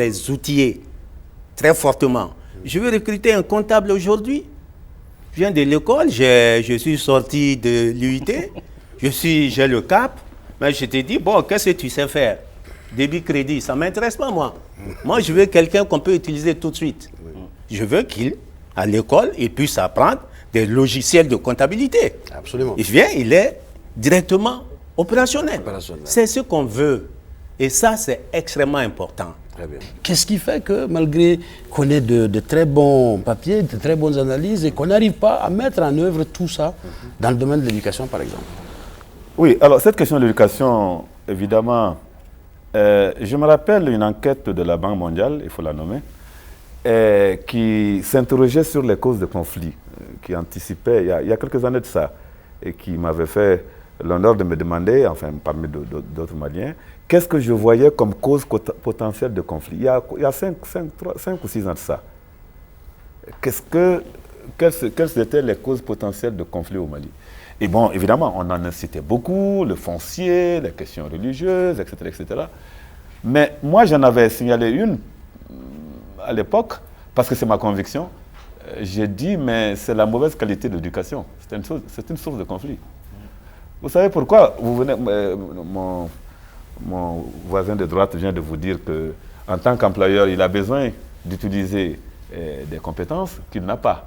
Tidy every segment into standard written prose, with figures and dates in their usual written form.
les outiller très fortement. Je veux recruter un comptable aujourd'hui. Je viens de l'école, je suis sorti de l'UIT, j'ai le CAP, mais je te dis, bon, qu'est-ce que tu sais faire? Débit crédit, ça ne m'intéresse pas, moi. Moi, je veux quelqu'un qu'on peut utiliser tout de suite. Je veux qu'à l'école, il puisse apprendre des logiciels de comptabilité. Absolument. Il vient, il est directement opérationnel. C'est ce qu'on veut. Et ça, c'est extrêmement important. Très bien. Qu'est-ce qui fait que, malgré qu'on ait de très bons papiers, de très bonnes analyses, et qu'on n'arrive pas à mettre en œuvre tout ça dans le domaine de l'éducation, par exemple? Oui, alors cette question de l'éducation, évidemment, je me rappelle une enquête de la Banque mondiale, il faut la nommer, qui s'interrogeait sur les causes de conflits, qui anticipait, il y a quelques années de ça, et qui m'avait fait l'honneur de me demander, enfin parmi d'autres Maliens, qu'est-ce que je voyais comme cause potentielle de conflit. Il y a 5 ou 6 ans de ça. Quelles étaient les causes potentielles de conflit au Mali? Et bon, évidemment, on en a cité beaucoup, le foncier, les questions religieuses, etc., etc. Mais moi, j'en avais signalé une à l'époque, parce que c'est ma conviction. J'ai dit, mais c'est la mauvaise qualité de l'éducation. C'est une source de conflit. Vous savez pourquoi? Mon voisin de droite vient de vous dire qu'en tant qu'employeur, il a besoin d'utiliser des compétences qu'il n'a pas.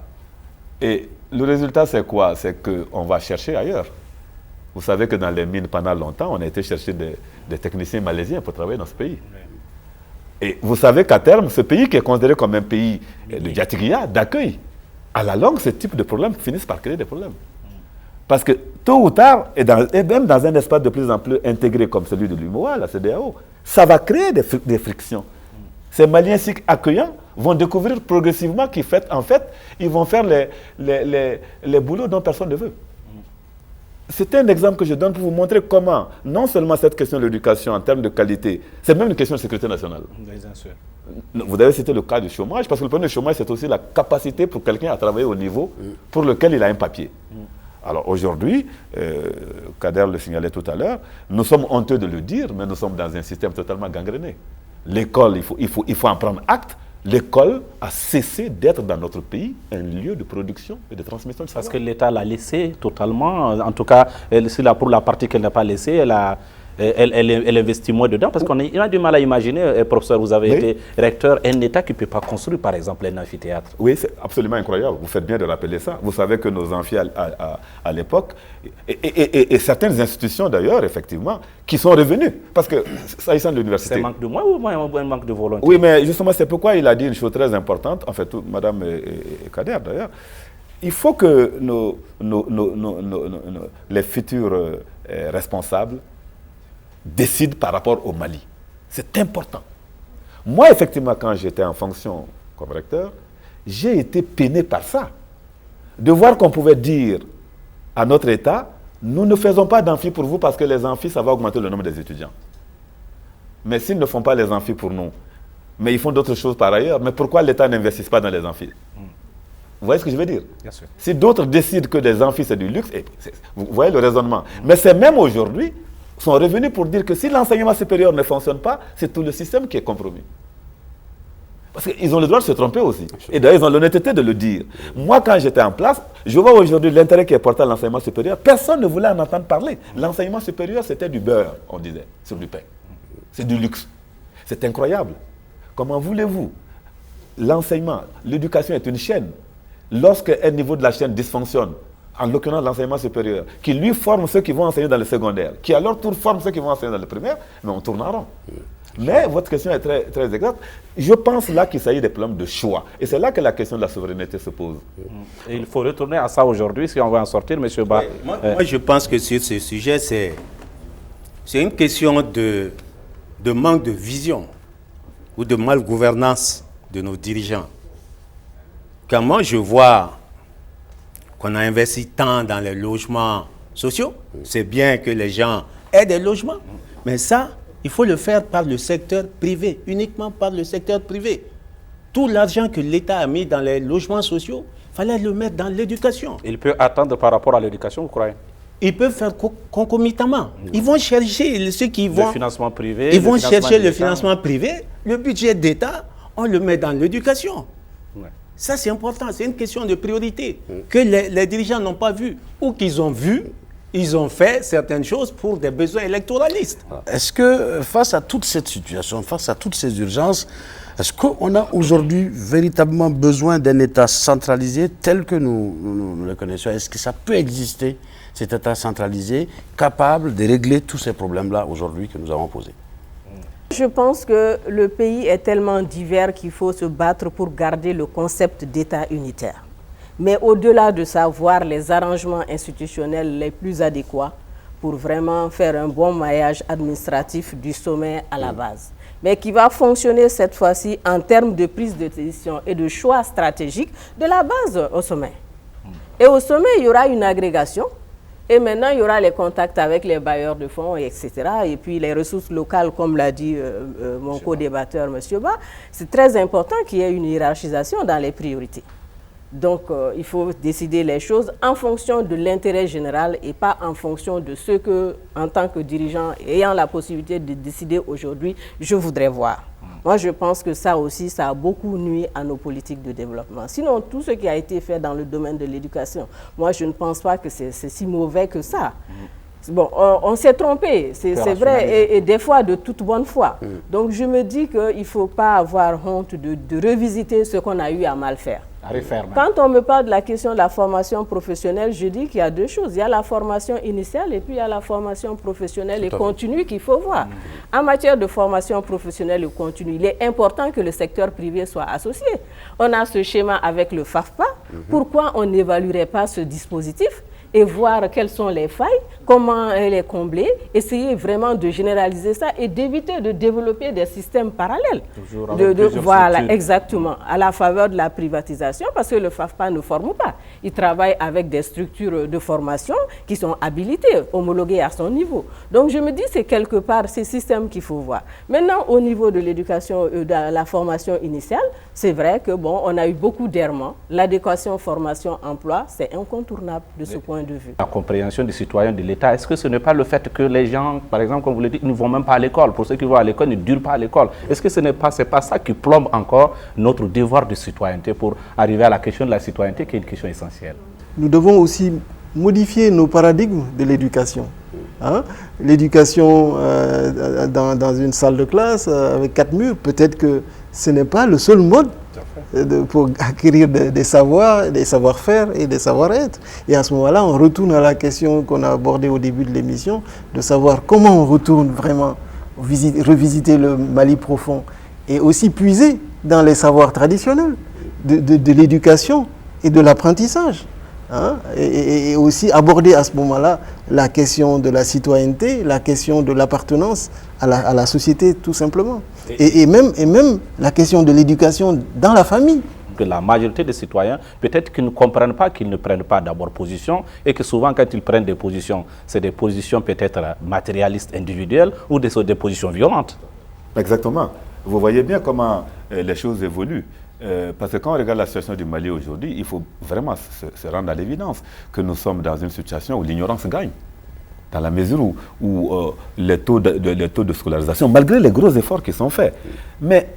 Et le résultat, c'est quoi? C'est qu'on va chercher ailleurs. Vous savez que dans les mines, pendant longtemps, on a été chercher des techniciens malaisiens pour travailler dans ce pays. Et vous savez qu'à terme, ce pays qui est considéré comme un pays de Diatigria, d'accueil, à la longue, ce type de problèmes finissent par créer des problèmes. Parce que tôt ou tard, et même dans un espace de plus en plus intégré comme celui de l'UMOA, la CEDEAO, ça va créer des frictions. Ces Maliens si accueillants vont découvrir progressivement qu'en fait, ils vont faire les boulots dont personne ne veut. C'est un exemple que je donne pour vous montrer comment, non seulement cette question de l'éducation en termes de qualité, c'est même une question de sécurité nationale. Vous avez cité le cas du chômage, parce que le problème du chômage, c'est aussi la capacité pour quelqu'un à travailler au niveau pour lequel il a un papier. Alors aujourd'hui, Kader le signalait tout à l'heure, nous sommes honteux de le dire, mais nous sommes dans un système totalement gangréné. L'école, il faut en prendre acte. L'école a cessé d'être dans notre pays un lieu de production et de transmission de savoir. Parce que l'État l'a laissé totalement. En tout cas, pour la partie qu'elle n'a pas laissée, elle investit moins dedans. Parce qu'on a du mal à imaginer, professeur, vous avez été recteur, un État qui ne peut pas construire, par exemple, un amphithéâtre. Oui, c'est absolument incroyable. Vous faites bien de rappeler ça. Vous savez que nos amphis à l'époque, et certaines institutions d'ailleurs, effectivement, qui sont revenues. Parce que, s'agissant de l'université... C'est un manque de moyens ou un manque de volonté? Oui, mais justement, c'est pourquoi il a dit une chose très importante, en fait, Madame Kader d'ailleurs. Il faut que les futurs responsables décident par rapport au Mali. C'est important. Moi, effectivement, quand j'étais en fonction comme recteur, j'ai été peiné par ça. De voir qu'on pouvait dire à notre État, nous ne faisons pas d'amphi pour vous parce que les amphis, ça va augmenter le nombre des étudiants. Mais s'ils ne font pas les amphis pour nous, mais ils font d'autres choses par ailleurs, mais pourquoi l'État n'investit pas dans les amphis? Vous voyez ce que je veux dire? Bien sûr. Si d'autres décident que les amphis, c'est du luxe, vous voyez le raisonnement. Mais c'est même aujourd'hui, sont revenus pour dire que si l'enseignement supérieur ne fonctionne pas, c'est tout le système qui est compromis. Parce qu'ils ont le droit de se tromper aussi. Et d'ailleurs, ils ont l'honnêteté de le dire. Moi, quand j'étais en place, je vois aujourd'hui l'intérêt qui est porté à l'enseignement supérieur. Personne ne voulait en entendre parler. L'enseignement supérieur, c'était du beurre, on disait, sur du pain. C'est du luxe. C'est incroyable. Comment voulez-vous? L'enseignement, l'éducation est une chaîne. Lorsqu'un niveau de la chaîne dysfonctionne, en l'occurrence l'enseignement supérieur, qui lui forme ceux qui vont enseigner dans le secondaire, qui à leur tour forme ceux qui vont enseigner dans le primaire, mais on tourne en rond. Mais votre question est très, très exacte. Je pense là qu'il s'agit des problèmes de choix. Et c'est là que la question de la souveraineté se pose. Et il faut retourner à ça aujourd'hui si on va en sortir, M. Ba. Moi, je pense que sur ce sujet, c'est une question de manque de vision ou de malgouvernance de nos dirigeants. Quand moi je vois qu'on a investi tant dans les logements sociaux, c'est bien que les gens aient des logements, mais ça, il faut le faire par le secteur privé, uniquement par le secteur privé. Tout l'argent que l'État a mis dans les logements sociaux, il fallait le mettre dans l'éducation. Il peut attendre par rapport à l'éducation, vous croyez? ils peuvent faire concomitamment. Ils vont chercher ceux qui vont... Le financement privé. Ils vont chercher le financement privé. Le budget d'État, on le met dans l'éducation. Ouais. Ça, c'est important. C'est une question de priorité que les dirigeants n'ont pas vu ou qu'ils ont vu. Ils ont fait certaines choses pour des besoins électoralistes. Est-ce que face à toute cette situation, face à toutes ces urgences, est-ce qu'on a aujourd'hui véritablement besoin d'un État centralisé tel que nous le connaissons? Est-ce que ça peut exister, cet État centralisé, capable de régler tous ces problèmes-là aujourd'hui que nous avons posés? Je pense que le pays est tellement divers qu'il faut se battre pour garder le concept d'État unitaire. Mais au-delà de ça, voir les arrangements institutionnels les plus adéquats pour vraiment faire un bon maillage administratif du sommet à la base. Mais qui va fonctionner cette fois-ci en termes de prise de décision et de choix stratégiques de la base au sommet. Et au sommet, il y aura une agrégation. Et maintenant, il y aura les contacts avec les bailleurs de fonds, etc. Et puis les ressources locales, comme l'a dit mon co-débatteur, M. Ba. C'est très important qu'il y ait une hiérarchisation dans les priorités. Donc, il faut décider les choses en fonction de l'intérêt général et pas en fonction de ce que, en tant que dirigeant, ayant la possibilité de décider aujourd'hui, je voudrais voir. Moi, je pense que ça aussi, ça a beaucoup nuit à nos politiques de développement. Sinon, tout ce qui a été fait dans le domaine de l'éducation, moi, je ne pense pas que c'est si mauvais que ça. Bon, on s'est trompé, c'est vrai, et des fois de toute bonne foi. Donc, je me dis qu'il ne faut pas avoir honte de revisiter ce qu'on a eu à mal faire. Quand on me parle de la question de la formation professionnelle, je dis qu'il y a deux choses. Il y a la formation initiale et puis il y a la formation professionnelle et continue qu'il faut voir. En matière de formation professionnelle et continue, il est important que le secteur privé soit associé. On a ce schéma avec le FAFPA. Pourquoi on n'évaluerait pas ce dispositif et voir quelles sont les failles, comment les combler, essayer vraiment de généraliser ça et d'éviter de développer des systèmes parallèles. Voilà, exactement, à la faveur de la privatisation, parce que le FAFPA ne forme pas. Il travaille avec des structures de formation qui sont habilitées, homologuées à son niveau. Donc je me dis, c'est quelque part ces systèmes qu'il faut voir. Maintenant, au niveau de l'éducation, de la formation initiale, c'est vrai que bon, on a eu beaucoup d'errements. L'adéquation formation-emploi, c'est incontournable de ce point de vue. La compréhension des citoyens de l'État, est-ce que ce n'est pas le fait que les gens, par exemple, comme vous le dites, ne vont même pas à l'école? Pour ceux qui vont à l'école, ils ne durent pas à l'école. Est-ce que ce n'est pas ça qui plombe encore notre devoir de citoyenneté pour arriver à la question de la citoyenneté, qui est une question essentielle? Nous devons aussi modifier nos paradigmes de l'éducation. Hein? L'éducation dans une salle de classe avec 4 murs, peut-être que ce n'est pas le seul mode pour acquérir des savoirs, des savoir-faire et des savoir-être. Et à ce moment-là, on retourne à la question qu'on a abordée au début de l'émission, de savoir comment on retourne vraiment, revisiter le Mali profond et aussi puiser dans les savoirs traditionnels de l'éducation et de l'apprentissage. Hein? Et aussi aborder à ce moment-là la question de la citoyenneté, la question de l'appartenance à la société tout simplement. Et même la question de l'éducation dans la famille. Que la majorité des citoyens, peut-être qu'ils ne comprennent pas, qu'ils ne prennent pas d'abord position et que souvent quand ils prennent des positions, c'est des positions peut-être matérialistes individuelles ou des positions violentes. Exactement. Vous voyez bien comment les choses évoluent. Parce que quand on regarde la situation du Mali aujourd'hui, il faut vraiment se rendre à l'évidence que nous sommes dans une situation où l'ignorance gagne. Dans la mesure où les taux de scolarisation, malgré les gros efforts qui sont faits. Mais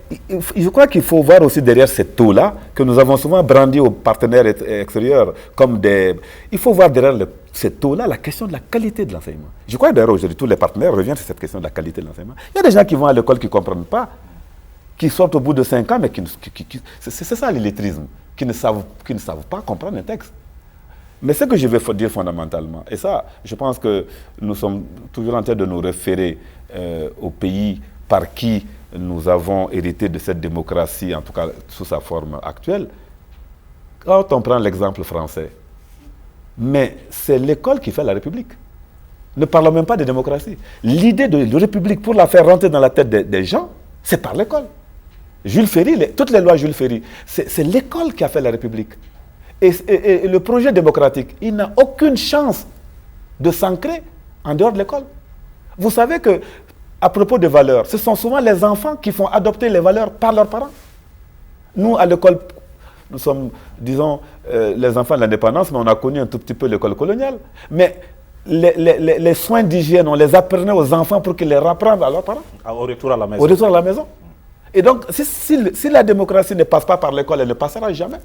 je crois qu'il faut voir aussi derrière ces taux-là, que nous avons souvent brandi aux partenaires extérieurs comme des... Il faut voir derrière ces taux-là la question de la qualité de l'enseignement. Je crois d'ailleurs aujourd'hui, tous les partenaires reviennent sur cette question de la qualité de l'enseignement. Il y a des gens qui vont à l'école qui ne comprennent pas, qui sortent au bout de 5 ans, mais c'est ça l'illettrisme, qui ne savent pas comprendre un texte. Mais ce que je veux dire fondamentalement, et ça, je pense que nous sommes toujours en train de nous référer au pays par qui nous avons hérité de cette démocratie, en tout cas sous sa forme actuelle. Quand on prend l'exemple français, mais c'est l'école qui fait la République. Ne parlons même pas de démocratie. L'idée de la République, pour la faire rentrer dans la tête des gens, c'est par l'école. Jules Ferry, toutes les lois Jules Ferry, c'est l'école qui a fait la République. Et le projet démocratique, il n'a aucune chance de s'ancrer en dehors de l'école. Vous savez que, à propos des valeurs, ce sont souvent les enfants qui font adopter les valeurs par leurs parents. Nous, à l'école, nous sommes, disons, les enfants de l'indépendance, mais on a connu un tout petit peu l'école coloniale. Mais les soins d'hygiène, on les apprenait aux enfants pour qu'ils les rapprennent à leurs parents. Au retour à la maison. Au retour à la maison. Et donc, si la démocratie ne passe pas par l'école, elle ne passera jamais.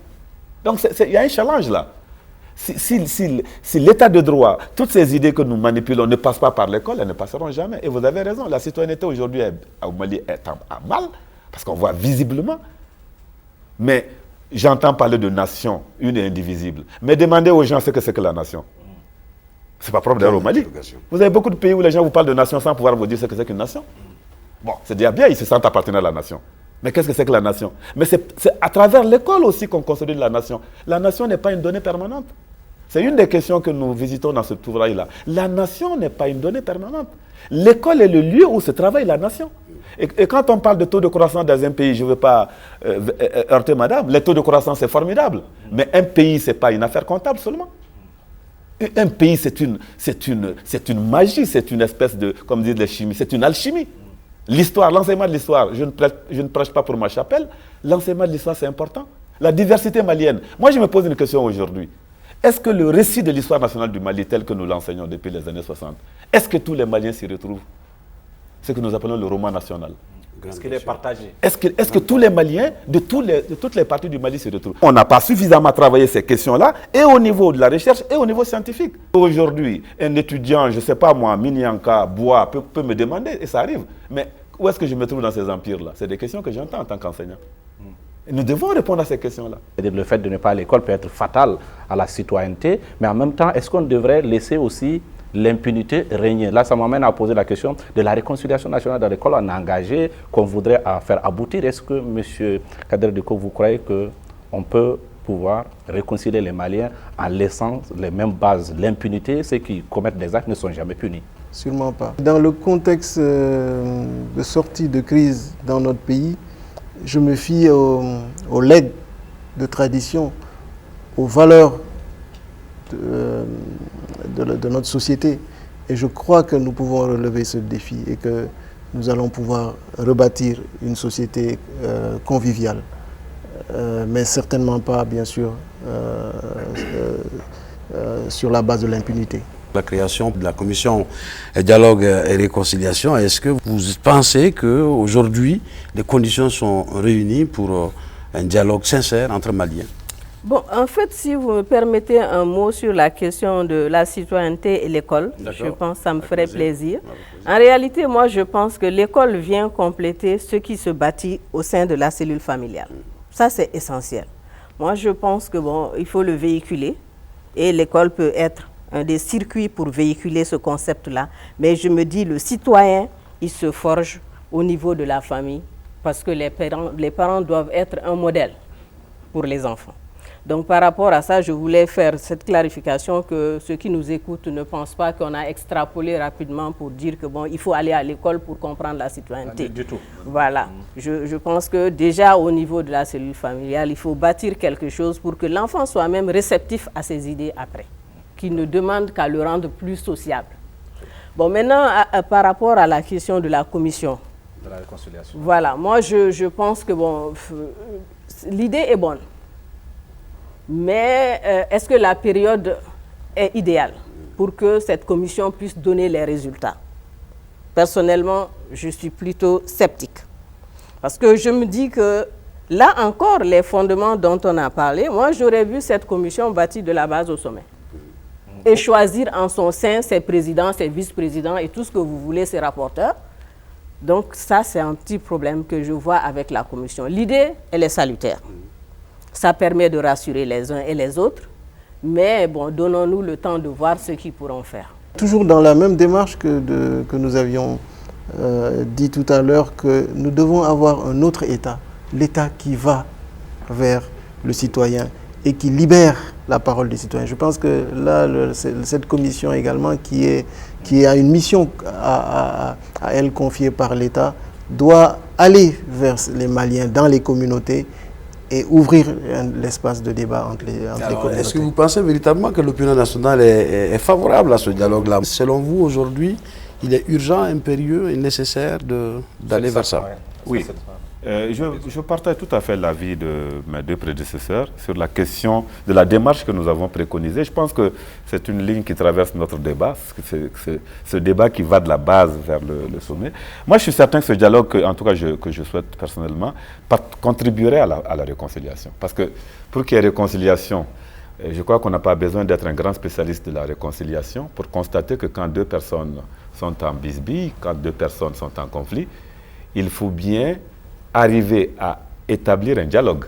Donc, il y a un challenge là. Si l'état de droit, toutes ces idées que nous manipulons ne passent pas par l'école, elles ne passeront jamais. Et vous avez raison, la citoyenneté aujourd'hui au Mali est à mal, parce qu'on voit visiblement. Mais j'entends parler de nation, une et indivisible. Mais demandez aux gens ce que c'est que la nation. C'est pas propre d'ailleurs au Mali. Vous avez beaucoup de pays où les gens vous parlent de nation sans pouvoir vous dire ce que c'est qu'une nation. Bon, c'est déjà bien, ils se sentent appartenir à la nation. Mais qu'est-ce que c'est que la nation? Mais c'est à travers l'école aussi qu'on construit la nation. La nation n'est pas une donnée permanente. C'est une des questions que nous visitons dans cet ouvrage-là. La nation n'est pas une donnée permanente. L'école est le lieu où se travaille la nation. Et quand on parle de taux de croissance dans un pays, je ne veux pas heurter madame, les taux de croissance c'est formidable. Mais un pays, ce n'est pas une affaire comptable seulement. Un pays, c'est une magie, c'est une espèce de, comme disent les chimistes, c'est une alchimie. L'histoire, l'enseignement de l'histoire, je ne prêche pas pour ma chapelle, l'enseignement de l'histoire c'est important. La diversité malienne. Moi je me pose une question aujourd'hui. Est-ce que le récit de l'histoire nationale du Mali tel que nous l'enseignons depuis les années 60, est-ce que tous les Maliens s'y retrouvent? Ce que nous appelons le roman national. Est-ce qu'il est partagé? Est-ce que tous les Maliens de toutes les parties du Mali se retrouvent? On n'a pas suffisamment travaillé ces questions-là, et au niveau de la recherche, et au niveau scientifique. Aujourd'hui, un étudiant, je ne sais pas moi, Minyanka, Bois, peut me demander, et ça arrive, mais où est-ce que je me trouve dans ces empires-là? C'est des questions que j'entends en tant qu'enseignant. Et nous devons répondre à ces questions-là. Le fait de ne pas aller à l'école peut être fatal à la citoyenneté, mais en même temps, est-ce qu'on devrait laisser aussi l'impunité régner? Là, ça m'amène à poser la question de la réconciliation nationale dans l'école. On a engagé, qu'on voudrait faire aboutir. Est-ce que, M. Kader Diko, vous croyez qu'on peut pouvoir réconcilier les Maliens en laissant les mêmes bases, l'impunité? Ceux qui commettent des actes ne sont jamais punis. Sûrement pas. Dans le contexte de sortie de crise dans notre pays, je me fie aux legs de tradition, aux valeurs de notre société. Et je crois que nous pouvons relever ce défi et que nous allons pouvoir rebâtir une société conviviale. Mais certainement pas, bien sûr, sur la base de l'impunité. La création de la commission dialogue et réconciliation, est-ce que vous pensez qu'aujourd'hui, les conditions sont réunies pour un dialogue sincère entre Maliens? Bon, en fait, si vous me permettez un mot sur la question de la citoyenneté et l'école, je pense que ça me ferait plaisir. En réalité, moi, je pense que l'école vient compléter ce qui se bâtit au sein de la cellule familiale. Ça, c'est essentiel. Moi, je pense que bon, il faut le véhiculer et l'école peut être un des circuits pour véhiculer ce concept-là. Mais je me dis, le citoyen, il se forge au niveau de la famille parce que les parents doivent être un modèle pour les enfants. Donc par rapport à ça, je voulais faire cette clarification que ceux qui nous écoutent ne pensent pas qu'on a extrapolé rapidement pour dire que bon, il faut aller à l'école pour comprendre la citoyenneté. Du tout. Voilà. Je pense que déjà au niveau de la cellule familiale, il faut bâtir quelque chose pour que l'enfant soit même réceptif à ses idées après, qui ne demande qu'à le rendre plus sociable. Bon, maintenant, par rapport à la question de la commission. De la réconciliation. Voilà. Moi, je pense que bon, l'idée est bonne. Mais est-ce que la période est idéale pour que cette commission puisse donner les résultats? Personnellement, je suis plutôt sceptique. Parce que je me dis que là encore, les fondements dont on a parlé, moi j'aurais vu cette commission bâtie de la base au sommet. Et choisir en son sein ses présidents, ses vice-présidents et tout ce que vous voulez, ses rapporteurs. Donc ça, c'est un petit problème que je vois avec la commission. L'idée, elle est salutaire. Ça permet de rassurer les uns et les autres, mais bon, donnons-nous le temps de voir ce qu'ils pourront faire. Toujours dans la même démarche que nous avions dit tout à l'heure, que nous devons avoir un autre État, l'État qui va vers le citoyen et qui libère la parole des citoyens. Je pense que là, cette commission également, qui a une mission à elle confiée par l'État, doit aller vers les Maliens dans les communautés et ouvrir l'espace de débat entre les communautés. Est-ce que vous pensez véritablement que l'opinion nationale est favorable à ce dialogue-là? Selon vous, aujourd'hui, il est urgent, impérieux et nécessaire d'aller vers ça? Oui. Je partage tout à fait l'avis de mes deux prédécesseurs sur la question de la démarche que nous avons préconisée. Je pense que c'est une ligne qui traverse notre débat, c'est ce débat qui va de la base vers le sommet. Moi, je suis certain que ce dialogue, en tout cas que je souhaite personnellement, contribuerait à la réconciliation. Parce que pour qu'il y ait réconciliation, je crois qu'on n'a pas besoin d'être un grand spécialiste de la réconciliation pour constater que quand deux personnes sont en bisbille, quand deux personnes sont en conflit, il faut bien arriver à établir un dialogue.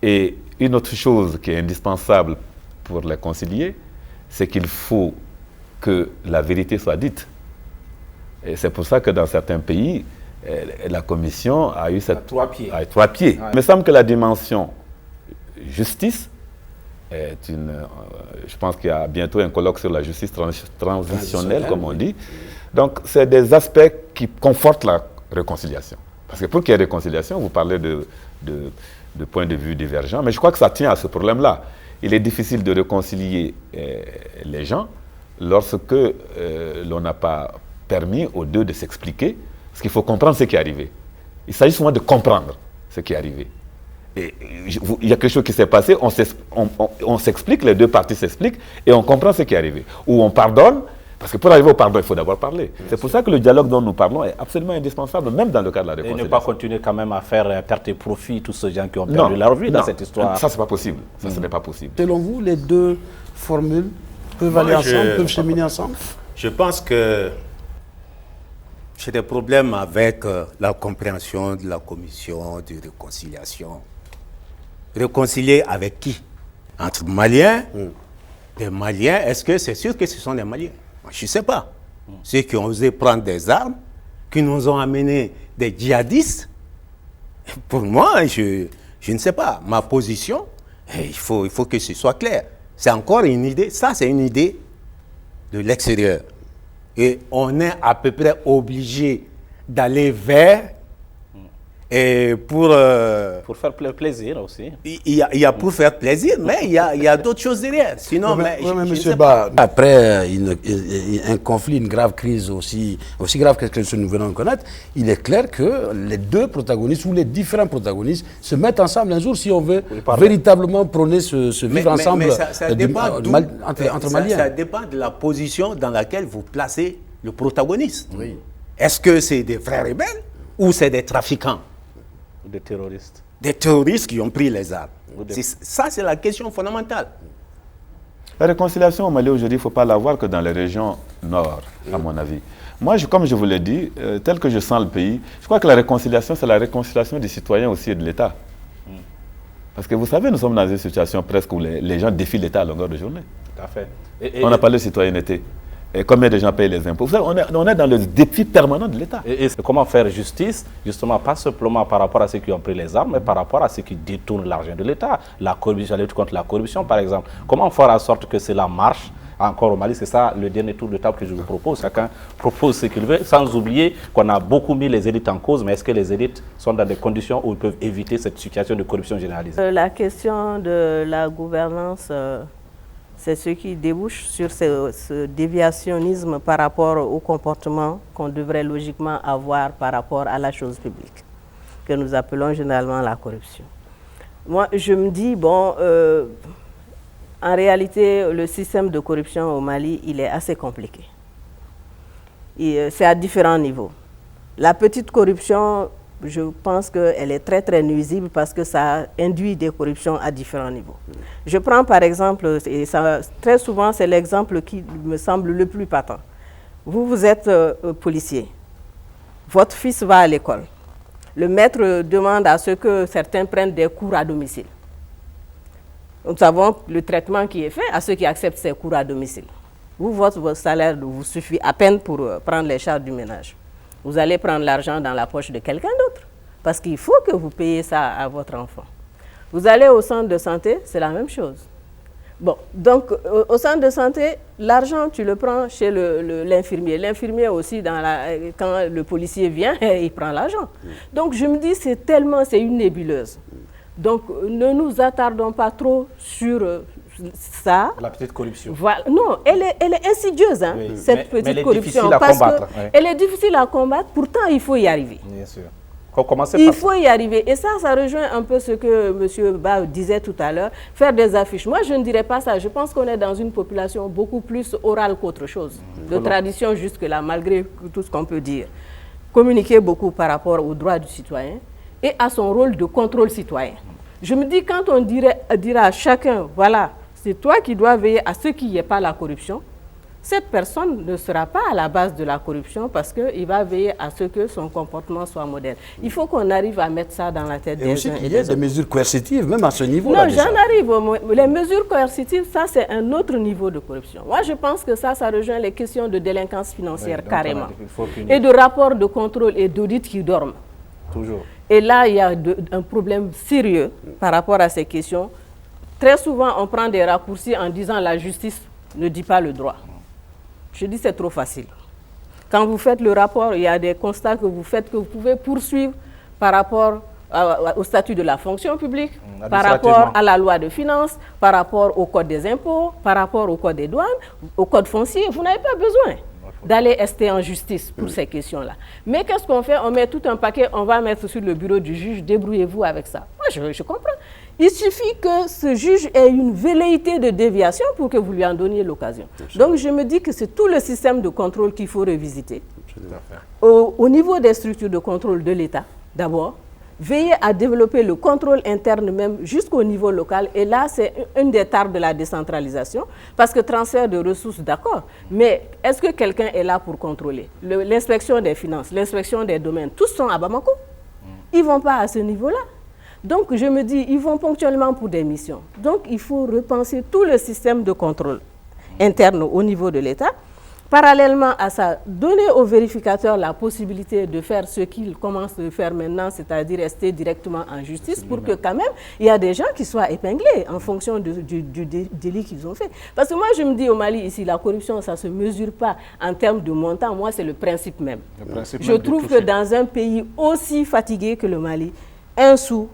Et une autre chose qui est indispensable pour les concilier, c'est qu'il faut que la vérité soit dite. Et c'est pour ça que dans certains pays, la Commission a eu cette... trois pieds. À 3 pieds. Ouais. Il me semble que la dimension justice est une... je pense qu'il y a bientôt un colloque sur la justice transitionnelle, comme on dit. Donc, c'est des aspects qui confortent la réconciliation. Parce que pour qu'il y ait réconciliation, vous parlez de points de vue divergents, mais je crois que ça tient à ce problème-là. Il est difficile de réconcilier les gens lorsque l'on n'a pas permis aux deux de s'expliquer, parce qu'il faut comprendre ce qui est arrivé. Il s'agit souvent de comprendre ce qui est arrivé. Et il y a quelque chose qui s'est passé, on s'explique, les deux parties s'expliquent, et on comprend ce qui est arrivé. Ou on pardonne, parce que pour arriver au pardon, il faut d'abord parler. C'est pour ça que le dialogue dont nous parlons est absolument indispensable, même dans le cas de la réconciliation. Et ne pas continuer quand même à faire perte et profit tous ces gens qui ont perdu leur vie dans cette histoire. Ça, c'est pas possible. Ça, ce n'est pas possible. Selon vous, les deux formules peuvent aller ensemble, peuvent cheminer ensemble? Je pense que j'ai des problèmes avec la compréhension de la commission de réconciliation. Réconcilier avec qui? Entre Maliens? Des Maliens, est-ce que c'est sûr que ce sont des Maliens? Moi, je ne sais pas. Ceux qui ont osé prendre des armes, qui nous ont amené des djihadistes, pour moi, je ne sais pas. Ma position, il faut que ce soit clair. C'est encore une idée, ça c'est une idée de l'extérieur. Et on est à peu près obligé d'aller vers... Et pour faire plaisir aussi. Il y a pour faire plaisir, mais il y a d'autres choses derrière. Sinon, monsieur Ba, après un conflit, une grave crise aussi grave que ce que nous venons de connaître, il est clair que les deux protagonistes ou les différents protagonistes se mettent ensemble un jour si on veut véritablement prôner ce vivre ensemble entre Maliens. Ça dépend de la position dans laquelle vous placez le protagoniste. Oui. Est-ce que c'est des frères rebelles ou c'est des trafiquants? Des terroristes. Des terroristes qui ont pris les armes. Ça, c'est la question fondamentale. La réconciliation au Mali aujourd'hui, il ne faut pas la voir que dans les régions nord, à mon avis. Moi, comme je vous l'ai dit, tel que je sens le pays, je crois que la réconciliation, c'est la réconciliation des citoyens aussi et de l'État. Parce que vous savez, nous sommes dans une situation presque où les gens défient l'État à longueur de journée. Tout à fait. On n'a pas de citoyenneté. Et combien de gens payent les impôts? Vous savez, on est dans le défi permanent de l'État. Et comment faire justice, justement, pas simplement par rapport à ceux qui ont pris les armes, mais par rapport à ceux qui détournent l'argent de l'État. La corruption, la lutte contre la corruption, par exemple. Comment faire en sorte que cela marche encore au Mali? C'est ça le dernier tour de table que je vous propose. Chacun propose ce qu'il veut, sans oublier qu'on a beaucoup mis les élites en cause. Mais est-ce que les élites sont dans des conditions où ils peuvent éviter cette situation de corruption généralisée? La question de la gouvernance... c'est ce qui débouche sur ce déviationnisme par rapport au comportement qu'on devrait logiquement avoir par rapport à la chose publique, que nous appelons généralement la corruption. Moi, je me dis, bon, en réalité, le système de corruption au Mali, il est assez compliqué. C'est à différents niveaux. La petite corruption, je pense qu'elle est très très nuisible parce que ça induit des corruptions à différents niveaux. Je prends par exemple, et ça, très souvent c'est l'exemple qui me semble le plus patent. Vous êtes policier, votre fils va à l'école. Le maître demande à ce que certains prennent des cours à domicile. Nous savons le traitement qui est fait à ceux qui acceptent ces cours à domicile. Votre salaire vous suffit à peine pour prendre les charges du ménage. Vous allez prendre l'argent dans la poche de quelqu'un d'autre, parce qu'il faut que vous payiez ça à votre enfant. Vous allez au centre de santé, c'est la même chose. Bon, donc au centre de santé, l'argent, tu le prends chez l'infirmier. L'infirmier aussi, quand le policier vient, il prend l'argent. Donc je me dis, c'est une nébuleuse. Donc ne nous attardons pas trop sur ça. La petite corruption. Voilà. Non, elle est insidieuse, hein, cette petite corruption. Difficile à combattre. Elle est difficile à combattre, pourtant il faut y arriver. Bien sûr. Il faut y arriver. Et ça rejoint un peu ce que M. Ba disait tout à l'heure, faire des affiches. Moi, je ne dirais pas ça. Je pense qu'on est dans une population beaucoup plus orale qu'autre chose, de tradition jusque-là, malgré tout ce qu'on peut dire. Communiquer beaucoup par rapport aux droits du citoyen et à son rôle de contrôle citoyen. Je me dis, quand on dira à chacun, voilà, c'est toi qui dois veiller à ce qu'il n'y ait pas la corruption, cette personne ne sera pas à la base de la corruption parce qu'il va veiller à ce que son comportement soit modèle. Il faut qu'on arrive à mettre ça dans la tête des gens. Il y a des mesures coercitives, même à ce niveau. Non, j'en arrive. Les mesures coercitives, ça, c'est un autre niveau de corruption. Moi, je pense que ça rejoint les questions de délinquance financière carrément. Et de rapports de contrôle et d'audit qui dorment. Toujours. Et là, il y a un problème sérieux par rapport à ces questions. Très souvent, on prend des raccourcis en disant la justice ne dit pas le droit. Je dis c'est trop facile. Quand vous faites le rapport, il y a des constats que vous faites que vous pouvez poursuivre par rapport au statut de la fonction publique, par rapport à la loi de finances, par rapport au code des impôts, par rapport au code des douanes, au code foncier. Vous n'avez pas besoin d'aller ester en justice pour ces questions-là. Mais qu'est-ce qu'on fait? On met tout un paquet, on va mettre sur le bureau du juge, débrouillez-vous avec ça. Moi, je comprends. Il suffit que ce juge ait une velléité de déviation pour que vous lui en donniez l'occasion. Donc, je me dis que c'est tout le système de contrôle qu'il faut revisiter. Au niveau des structures de contrôle de l'État, d'abord, veiller à développer le contrôle interne même jusqu'au niveau local. Et là, c'est une des tares de la décentralisation, parce que transfert de ressources, d'accord. Mais est-ce que quelqu'un est là pour contrôler? L'inspection des finances, l'inspection des domaines, tous sont à Bamako. Ils ne vont pas à ce niveau-là. Donc, je me dis, ils vont ponctuellement pour des missions. Donc, il faut repenser tout le système de contrôle interne au niveau de l'État. Parallèlement à ça, donner aux vérificateurs la possibilité de faire ce qu'ils commencent à faire maintenant, c'est-à-dire rester directement en justice pour que quand même, il y a des gens qui soient épinglés en fonction du délit qu'ils ont fait. Parce que moi, je me dis au Mali, ici, la corruption, ça ne se mesure pas en termes de montant. Moi, c'est le principe même. Je trouve que dans un pays aussi fatigué que le Mali, un sou,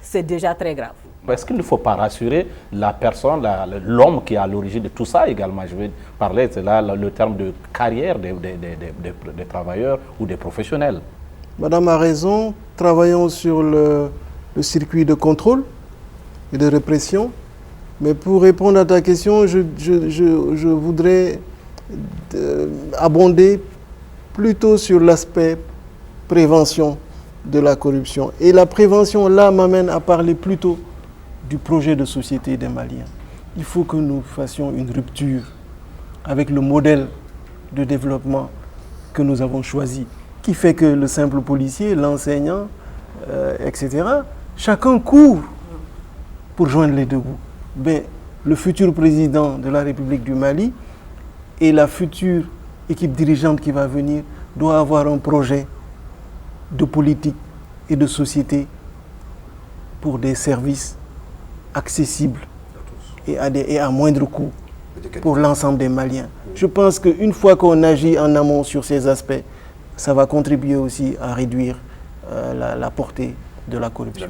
c'est déjà très grave. Est-ce qu'il ne faut pas rassurer la personne, l'homme qui est à l'origine de tout ça également? Je vais parler, c'est là le terme de carrière des travailleurs ou des professionnels. Madame a raison, travaillons sur le circuit de contrôle et de répression. Mais pour répondre à ta question, je voudrais abonder plutôt sur l'aspect prévention de la corruption. Et la prévention, là, m'amène à parler plutôt du projet de société des Maliens. Il faut que nous fassions une rupture avec le modèle de développement que nous avons choisi, qui fait que le simple policier, l'enseignant, etc., chacun court pour joindre les deux bouts. Mais le futur président de la République du Mali et la future équipe dirigeante qui va venir doit avoir un projet de politique et de société pour des services accessibles et à moindre coût pour l'ensemble des Maliens. Je pense qu'une fois qu'on agit en amont sur ces aspects, ça va contribuer aussi à réduire la portée de la corruption.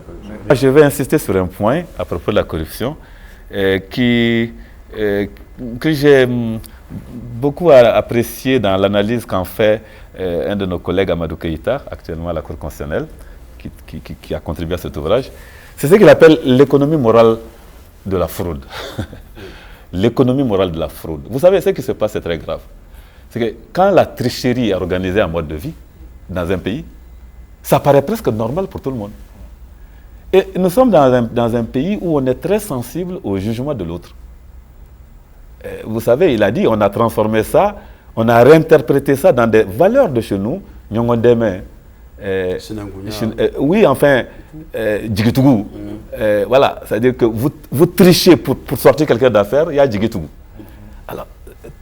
Je vais insister sur un point à propos de la corruption que j'ai beaucoup apprécié dans l'analyse qu'en fait un de nos collègues, Amadou Keïta, actuellement à la Cour constitutionnelle, qui a contribué à cet ouvrage. C'est ce qu'il appelle l'économie morale de la fraude. L'économie morale de la fraude. Vous savez, ce qui se passe, c'est très grave. C'est que quand la tricherie est organisée en mode de vie dans un pays, ça paraît presque normal pour tout le monde. Et nous sommes dans un pays où on est très sensible au jugement de l'autre. Vous savez, il a dit, on a transformé ça, on a réinterprété ça dans des valeurs de chez nous. Oui, enfin, Djigitougou. Voilà, c'est-à-dire que vous trichez pour sortir quelqu'un d'affaires, il y a Djigitougou. Alors,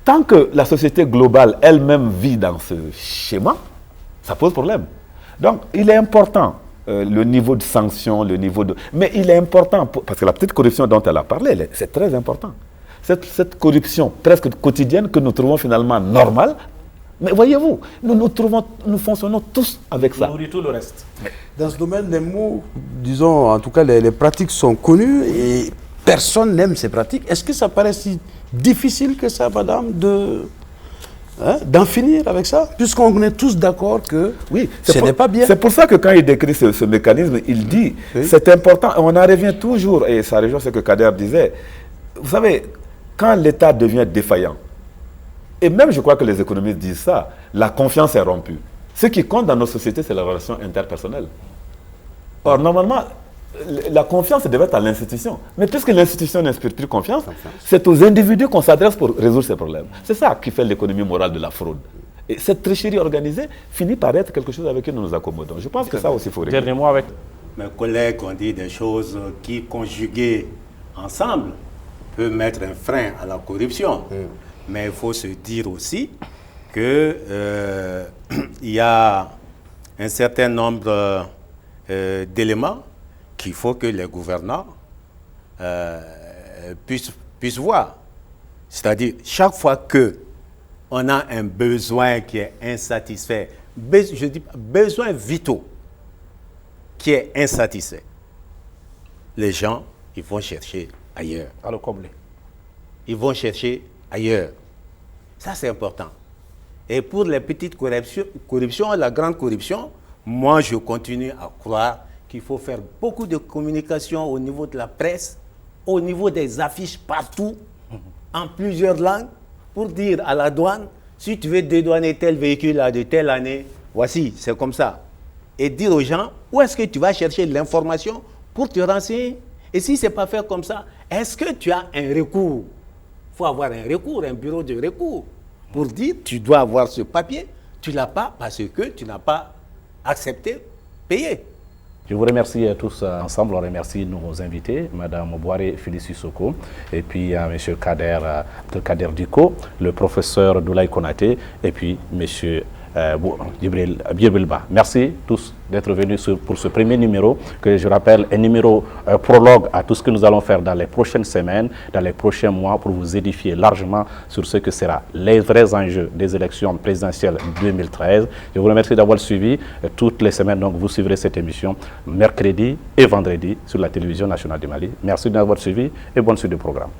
tant que la société globale elle-même vit dans ce schéma, ça pose problème. Donc, il est important, le niveau de sanction, le niveau de... Mais il est important, parce que la petite corruption dont elle a parlé, c'est très important. Cette corruption presque quotidienne que nous trouvons finalement normale, mais voyez-vous, nous fonctionnons tous avec ça. On nourrit tout le reste. Dans ce domaine, les mots, disons, en tout cas, les pratiques sont connues et personne n'aime ces pratiques. Est-ce que ça paraît si difficile que ça, madame, d'en finir avec ça, puisqu'on est tous d'accord que oui, ce n'est pas bien. C'est pour ça que quand il décrit ce mécanisme, il dit, c'est important, on en revient toujours, et ça rejoint ce que Kader disait. Vous savez, quand l'État devient défaillant, et même je crois que les économistes disent ça, la confiance est rompue. Ce qui compte dans nos sociétés, c'est la relation interpersonnelle. Or, normalement, la confiance devait être à l'institution. Mais puisque l'institution n'inspire plus confiance, c'est aux individus qu'on s'adresse pour résoudre ces problèmes. C'est ça qui fait l'économie morale de la fraude. Et cette tricherie organisée finit par être quelque chose avec qui nous nous accommodons. Je pense que ça aussi, il faut régler. Dernier mot avec... Mes collègues ont dit des choses qui, conjuguées ensemble, peuvent mettre un frein à la corruption. Mais il faut se dire aussi qu'il y a un certain nombre d'éléments qu'il faut que les gouvernants puissent voir. C'est-à-dire, chaque fois qu'on a un besoin qui est insatisfait, je dis besoin vitaux qui est insatisfait, les gens, ils vont chercher ailleurs. À le combler. Ils vont chercher ailleurs. Ça, c'est important. Et pour les petites corruptions, la grande corruption, moi, je continue à croire qu'il faut faire beaucoup de communication au niveau de la presse, au niveau des affiches partout, en plusieurs langues, pour dire à la douane, si tu veux dédouaner tel véhicule de telle année, voici, c'est comme ça. Et dire aux gens, où est-ce que tu vas chercher l'information pour te renseigner? Et si ce n'est pas fait comme ça, est-ce que tu as un recours? Il faut avoir un recours, un bureau de recours, pour dire, tu dois avoir ce papier, tu ne l'as pas parce que tu n'as pas accepté, payé. Je vous remercie tous ensemble. On remercie nos invités, Mme Boiré Félicie Soko, et puis M. Kader Diko, le professeur Doulaye Konaté, et puis M. Djibril Ba. Merci tous d'être venus pour ce premier numéro, que je rappelle un numéro prologue à tout ce que nous allons faire dans les prochaines semaines, dans les prochains mois, pour vous édifier largement sur ce que sera les vrais enjeux des élections présidentielles 2013. Je vous remercie d'avoir suivi toutes les semaines. Donc vous suivrez cette émission mercredi et vendredi sur la télévision nationale du Mali. Merci d'avoir suivi et bonne suite du programme.